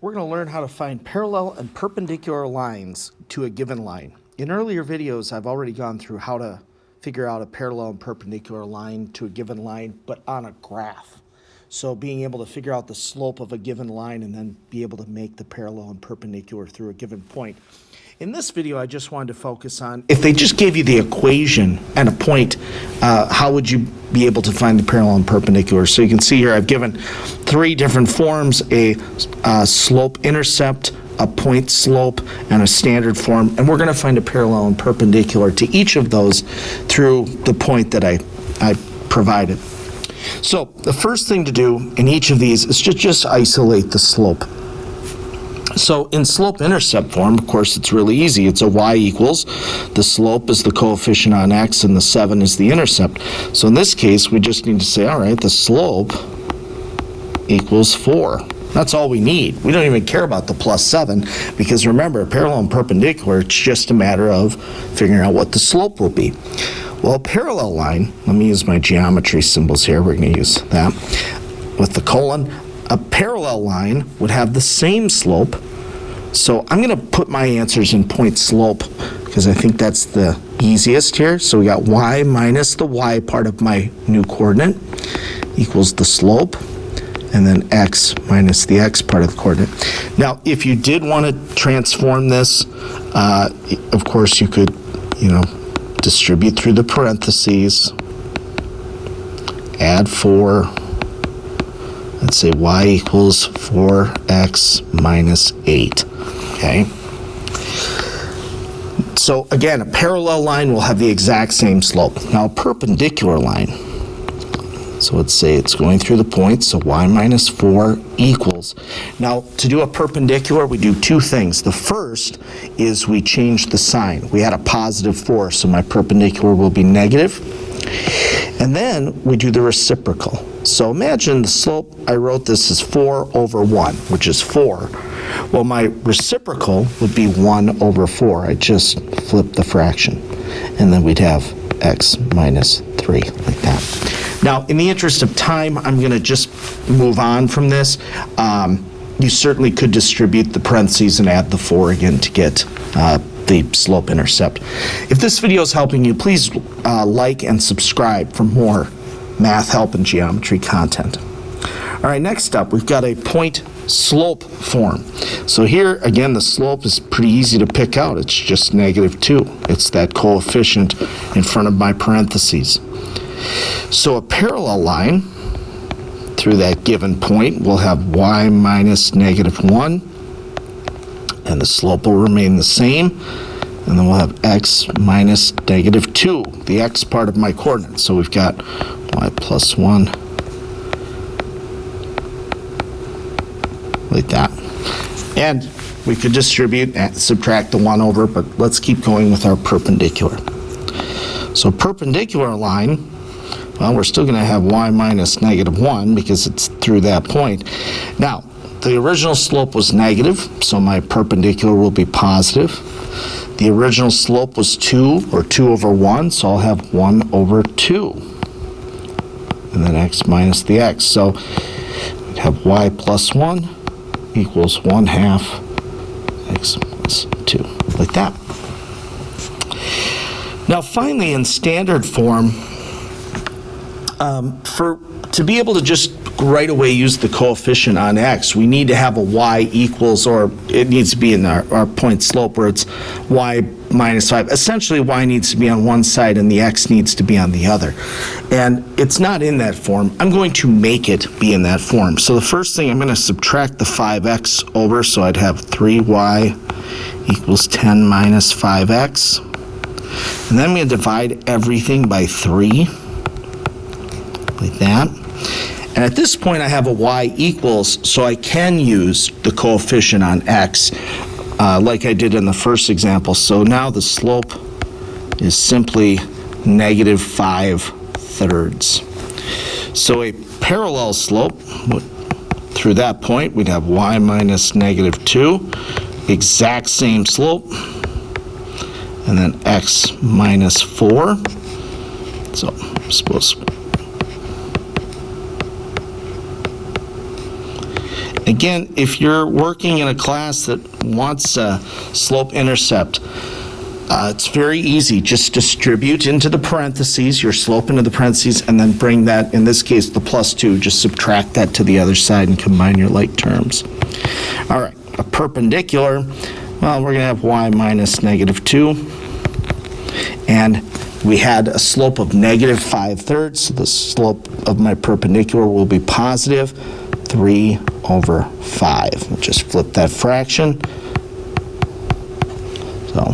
We're going to learn how to find parallel and perpendicular lines to a given line. In earlier videos, I've already gone through how to figure out a parallel and perpendicular line to a given line, but on a graph. So being able to figure out the slope of a given line and then be able to make the parallel and perpendicular through a given point. In this video, I just wanted to focus on, if they just gave you the equation and a point, how would you be able to find the parallel and perpendicular? So you can see here I've given three different forms, a slope-intercept, a point slope, and a standard form. And we're going to find a parallel and perpendicular to each of those through the point that I provided. So the first thing to do in each of these is just isolate the slope. So in slope-intercept form, of course, it's really easy. It's a y equals, the slope is the coefficient on x, and the 7 is the intercept. So in this case, we just need to say, all right, the slope equals 4. That's all we need. We don't even care about the plus 7, because remember, parallel and perpendicular, it's just a matter of figuring out what the slope will be. Well, a parallel line, let me use my geometry symbols here. We're going to use that with the colon. A parallel line would have the same slope. So I'm going to put my answers in point slope because I think that's the easiest here. So we got y minus the y part of my new coordinate equals the slope, and then x minus the x part of the coordinate. Now, if you did want to transform this, of course you could, distribute through the parentheses, add 4. Let's say y equals 4x minus 8, okay? So again, a parallel line will have the exact same slope. Now a perpendicular line, so let's say it's going through the point, so y minus 4 equals. Now to do a perpendicular, we do two things. The first is we change the sign. We had a positive 4, so my perpendicular will be negative. And then we do the reciprocal. So imagine the slope, I wrote this as 4 over 1, which is 4. Well, my reciprocal would be 1 over 4. I just flipped the fraction. And then we'd have x minus 3, like that. Now, in the interest of time, I'm going to just move on from this. You certainly could distribute the parentheses and add the 4 again to get the slope-intercept. If this video is helping you, please like and subscribe for more math help and geometry content. All right, next up, we've got a point slope form. So here, again, the slope is pretty easy to pick out. It's just -2. It's that coefficient in front of my parentheses. So a parallel line through that given point will have y minus -1, and the slope will remain the same. And then we'll have x minus -2, the x part of my coordinate. So we've got y plus 1, like that. And we could distribute and subtract the 1 over, but let's keep going with our perpendicular. So perpendicular line, well, we're still going to have y minus -1 because it's through that point. Now, the original slope was negative, so my perpendicular will be positive. The original slope was 2, or 2 over 1, so I'll have 1 over 2. And then x minus the x. So we'd have y plus 1 equals 1/2 x plus 2, like that. Now finally, in standard form, to be able to just right away use the coefficient on x, we need to have a y equals, or it needs to be in our point slope where it's y minus 5. Essentially, y needs to be on one side and the x needs to be on the other. And it's not in that form. I'm going to make it be in that form. So the first thing, I'm going to subtract the 5x over, so I'd have 3y equals 10 minus 5x. And then I'm going to divide everything by 3, like that. And at this point, I have a y equals, so I can use the coefficient on x like I did in the first example. So now the slope is simply -5/3. So a parallel slope, through that point, we'd have y minus -2, exact same slope, and then x minus 4. So I'm supposed to Again, if you're working in a class that wants a slope-intercept, it's very easy. Just distribute into the parentheses, your slope into the parentheses, and then bring that, in this case, the +2, just subtract that to the other side and combine your like terms. All right, a perpendicular, well, we're going to have y minus -2. And we had a slope of -5/3, so the slope of my perpendicular will be positive 3/5. We'll just flip that fraction. So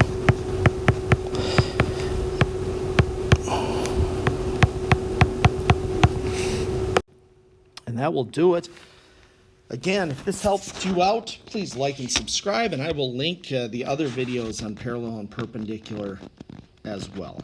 and that will do it. Again, if this helped you out, please like and subscribe, and I will link the other videos on parallel and perpendicular as well.